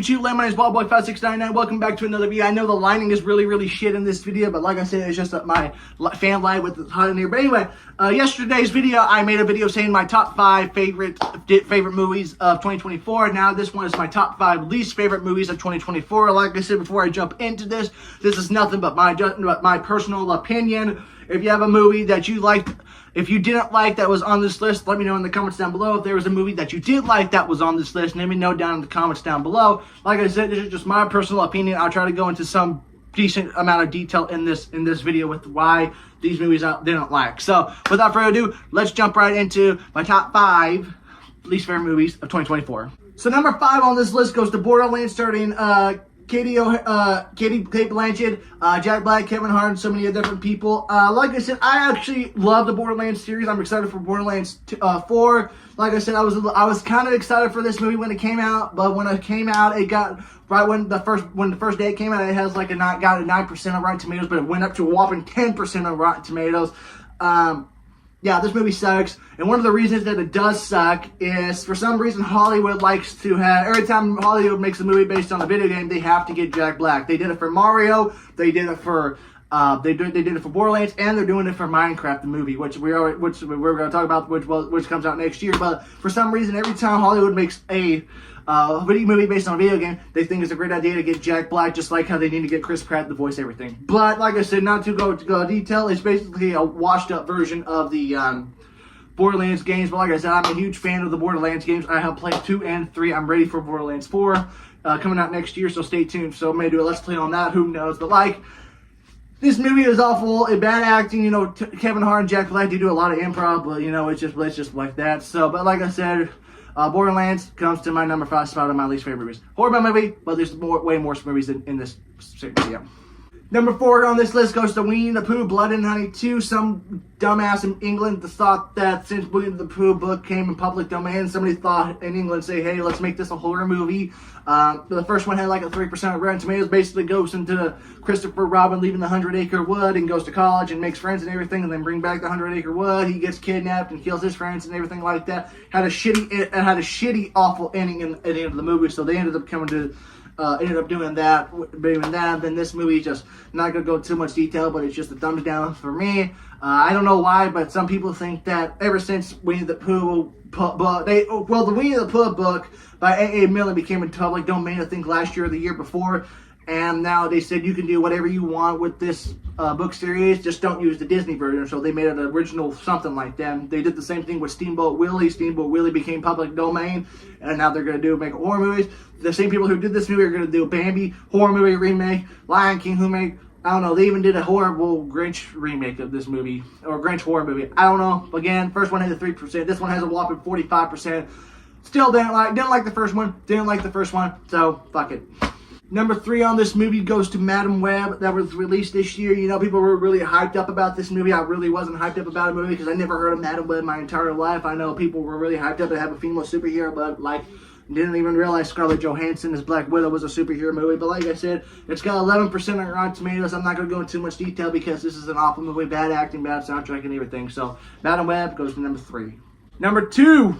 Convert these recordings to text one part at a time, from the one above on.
YouTube land? My name is BaldBoy5699. Welcome back to another video. I know the lighting is really shit in this video, but like I said, it's just my fan light with the hot in here. But anyway, yesterday's video, I made a video saying my top 5 favorite movies of 2024. Now this one is my top 5 least favorite movies of 2024. Like I said before I jump into this is nothing but my personal opinion. If you have a movie that you liked, if you didn't like that was on this list, let me know in the comments down below. If there was a movie that you did like that was on this list, let me know down in the comments down below. Like I said, this is just my personal opinion. I'll try to go into some decent amount of detail in this video with why these movies I didn't like. So without further ado, let's jump right into my top 5 least favorite movies of 2024. So number 5 on this list goes to Borderlands, starting Kate Blanchett, Jack Black, Kevin Hart, and so many different people. Like I said, I actually love the Borderlands series. I'm excited for Borderlands 4. Like I said, I was kind of excited for this movie when it came out, but when it came out, it got right when the first day it came out, it has like got a 9% on Rotten Tomatoes, but it went up to a whopping 10% on Rotten Tomatoes. Yeah, this movie sucks, and one of the reasons that it does suck is, for some reason, Hollywood likes to have, every time Hollywood makes a movie based on a video game, they have to get Jack Black. They did it for Mario, they did it for, they did it for Borderlands, and they're doing it for Minecraft, the movie, which we're going to talk about, which comes out next year. But for some reason, every time Hollywood makes a video movie based on a video game, they think it's a great idea to get Jack Black, just like how they need to get Chris Pratt to voice everything. But like I said, not to go into detail, it's basically a washed up version of the Borderlands games. But like I said, I'm a huge fan of the Borderlands games. I have played 2 and 3. I'm ready for Borderlands 4 coming out next year, so stay tuned. So I may do a let's play on that, who knows. But like, this movie is awful, bad acting. You know, Kevin Hart and Jack Black, they do a lot of improv, but you know, it's just like that. So, but like I said, Borderlands comes to my number 5 spot of my least favorite movies. Horror movie, but there's way more movies in this video. Number 4 on this list goes to Winnie the Pooh, Blood and Honey 2. Some dumbass in England thought that since Winnie the Pooh book came in public domain, somebody thought in England, say, hey, let's make this a horror movie. The first one had like a 3% of Rotten Tomatoes. Basically goes into Christopher Robin leaving the 100-acre wood and goes to college and makes friends and everything, and then bring back the 100-acre wood. He gets kidnapped and kills his friends and everything like that. Had a shitty, awful ending at the end of the movie. So they ended up doing that. Then this movie, just not gonna go too much detail, but it's just a thumbs down for me. I don't know why, but some people think that ever since Winnie the Pooh the Winnie the Pooh book by A.A. Milne became in public domain, I think last year or the year before, and now they said you can do whatever you want with this book series, just don't use the Disney version. So they made an original something like that. They did the same thing with Steamboat Willie. Steamboat Willie became public domain, and now they're going to make horror movies. The same people who did this movie are going to do Bambi horror movie remake, Lion King I don't know, they even did a horrible Grinch remake of this movie, or Grinch horror movie. I don't know. Again, first one had a 3%. This one has a whopping 45%. Still didn't like the first one. Didn't like the first one. So fuck it. Number 3 on this movie goes to Madam Web, that was released this year. You know, people were really hyped up about this movie. I really wasn't hyped up about a movie because I never heard of Madam Web my entire life. I know people were really hyped up to have a female superhero, but like, didn't even realize Scarlett Johansson as Black Widow was a superhero movie. But like I said, it's got 11% on Rotten Tomatoes. I'm not going to go into too much detail because this is an awful movie, bad acting, bad soundtrack, and everything. So Madam Web goes to number 3. Number 2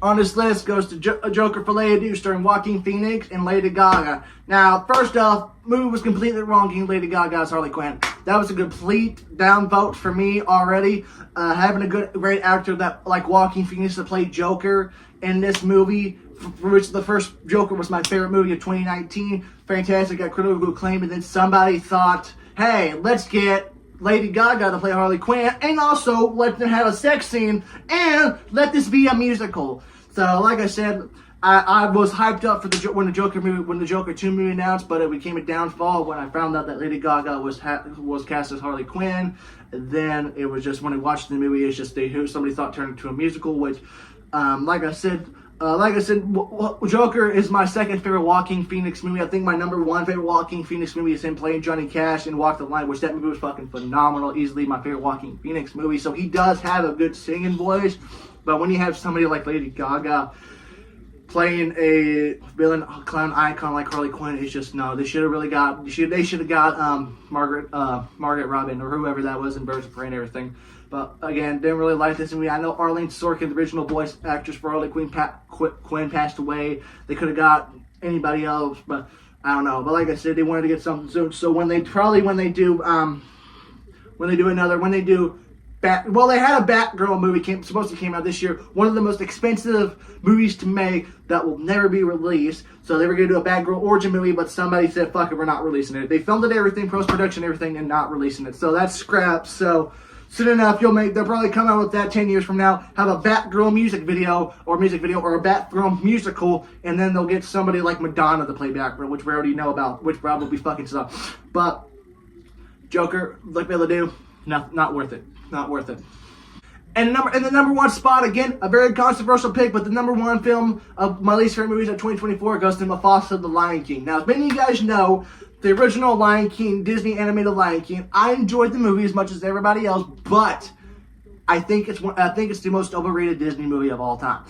on this list goes to Joker for Lady, starring Joaquin Phoenix and Lady Gaga. Now, first off, movie was completely wrong getting Lady Gaga as Harley Quinn. That was a complete downvote for me already. Having a great actor like Joaquin Phoenix to play Joker in this movie, for which the first Joker was my favorite movie of 2019. Fantastic, got critical acclaim, and then somebody thought, hey, let's get Lady Gaga to play Harley Quinn, and also let them have a sex scene, and let this be a musical. So, like I said, I was hyped up for when the Joker 2 movie announced, but it became a downfall when I found out that Lady Gaga was cast as Harley Quinn. And then it was just when I watched the movie, it's just somebody thought turned into a musical, which, like I said, Joker is my second favorite Joaquin Phoenix movie. I think my number 1 favorite Joaquin Phoenix movie is him playing Johnny Cash in Walk the Line, which that movie was fucking phenomenal. Easily my favorite Joaquin Phoenix movie. So he does have a good singing voice, but when you have somebody like Lady Gaga playing a villain clown icon like Harley Quinn, it's just no. They should have got Margaret Robin or whoever that was in Birds of Prey and everything. But again, didn't really like this movie. I know Arlene Sorkin, the original voice actress for Harley Quinn, passed away. They could have got anybody else, but I don't know. But like I said, they wanted to get something soon. So when they do they had a Batgirl movie supposed to came out this year. One of the most expensive movies to make that will never be released. So they were going to do a Batgirl origin movie, but somebody said, fuck it, we're not releasing it. They filmed it, everything, post-production, everything, and not releasing it. So that's scrapped. So soon enough, they'll probably come out with that 10 years from now, have a Batgirl music video or a Batgirl musical, and then they'll get somebody like Madonna to play Batgirl, which we already know about, which probably fucking sucks. But Joker, like they'll do, not worth it. Not worth it. And in the number one spot, again, a very controversial pick, but the number one film of my least favorite movies of 2024 goes to Mufasa: The Lion King. Now, as many of you guys know, the original Lion King, Disney animated Lion King, I enjoyed the movie as much as everybody else, but I think it's the most overrated Disney movie of all time.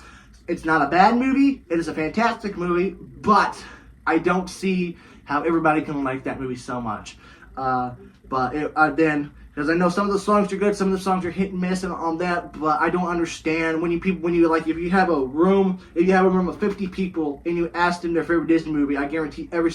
It's not a bad movie. It is a fantastic movie, but I don't see how everybody can like that movie so much. Because I know some of the songs are good, some of the songs are hit and miss and on that, but I don't understand if you have a room of 50 people and you ask them their favorite Disney movie, I guarantee every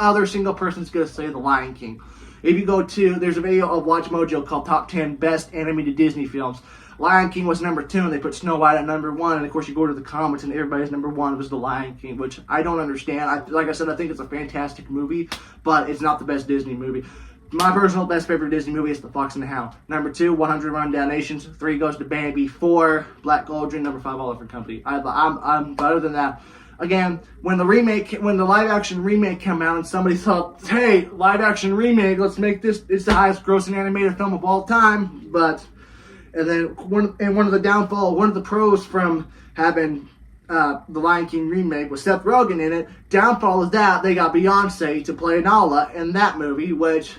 other single person is going to say The Lion King. If you go to, there's a video of Watch Mojo called Top 10 Best Animated Disney Films. Lion King was number 2, and they put Snow White at number 1, and of course you go to the comments and everybody's number 1 was The Lion King, which I don't understand. Like I said, I think it's a fantastic movie, but it's not the best Disney movie. My personal best favorite Disney movie is The Fox and the Hound. Number 2, 100 Run Dalmatians. 3 goes to Bambi. 4, Black Cauldron. Number 5, Oliver Company. I'm better than that. Again, when the live action remake came out and somebody thought, hey, live action remake, let's make this, it's the highest grossing animated film of all time. And then one of the pros from having the Lion King remake with Seth Rogen in it, downfall is that they got Beyonce to play Nala in that movie, which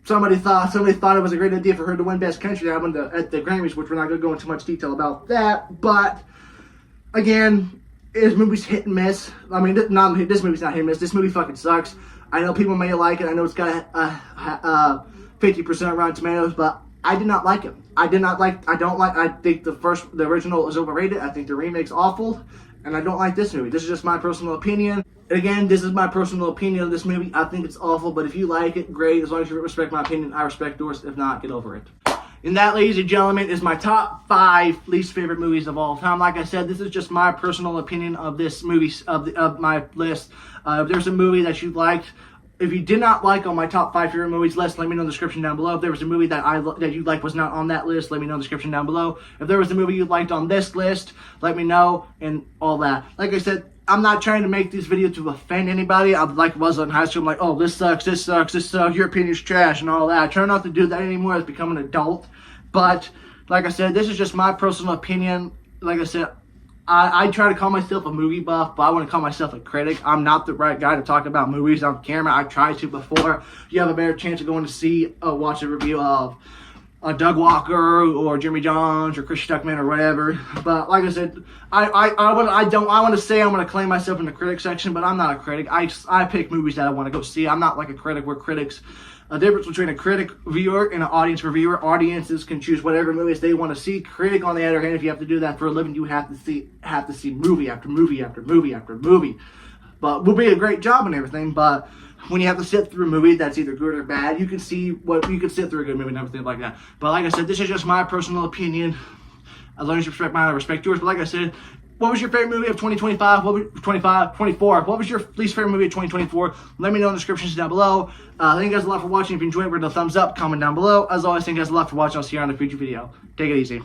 somebody thought it was a great idea for her to win Best Country Album at the Grammys, which we're not going to go into much detail about that. But again, this movie's hit and miss. I mean, this movie's not hit and miss. This movie fucking sucks. I know people may like it. I know it's got a 50% Rotten Tomatoes, but I did not like it. I think the original is overrated. I think the remake's awful, and I don't like this movie. This is just my personal opinion. Again, this is my personal opinion of this movie. I think it's awful, but if you like it, great. As long as you respect my opinion, I respect yours. If not, get over it. And that, ladies and gentlemen, is my top 5 least favorite movies of all time. Like I said, this is just my personal opinion of this movie, of my list. If there's a movie that you liked, if you did not like on my top 5 favorite movies list, let me know in the description down below. If there was a movie that you liked was not on that list, let me know in the description down below. If there was a movie you liked on this list, let me know, and all that. Like I said, I'm not trying to make this video to offend anybody. I was in high school. I'm like, oh, this sucks, your opinion's trash, and all that. I try not to do that anymore as become an adult. But, like I said, this is just my personal opinion. Like I said, I try to call myself a movie buff, but I want to call myself a critic. I'm not the right guy to talk about movies on camera. I tried to before. You have a better chance of going to watch a review of Doug Walker or Jimmy Johns or Chris Stuckman or whatever. But like I said, I want to say I'm going to claim myself in the critic section, but I'm not a critic. I pick movies that I want to go see. I'm not like a critic. We're critics. A difference between a critic viewer and an audience reviewer. Audiences can choose whatever movies they want to see. Critic, on the other hand, if you have to do that for a living, you have to see movie after movie after movie after movie. But will be a great job and everything. But when you have to sit through a movie that's either good or bad, you can sit through a good movie and everything like that. But like I said, this is just my personal opinion. As long as you respect mine, I respect yours. But like I said, what was your favorite movie of 2025? 24? What was your least favorite movie of 2024? Let me know in the descriptions down below. Thank you guys a lot for watching. If you enjoyed it, give it a thumbs up, comment down below. As always, thank you guys a lot for watching. I'll see you on the future video. Take it easy.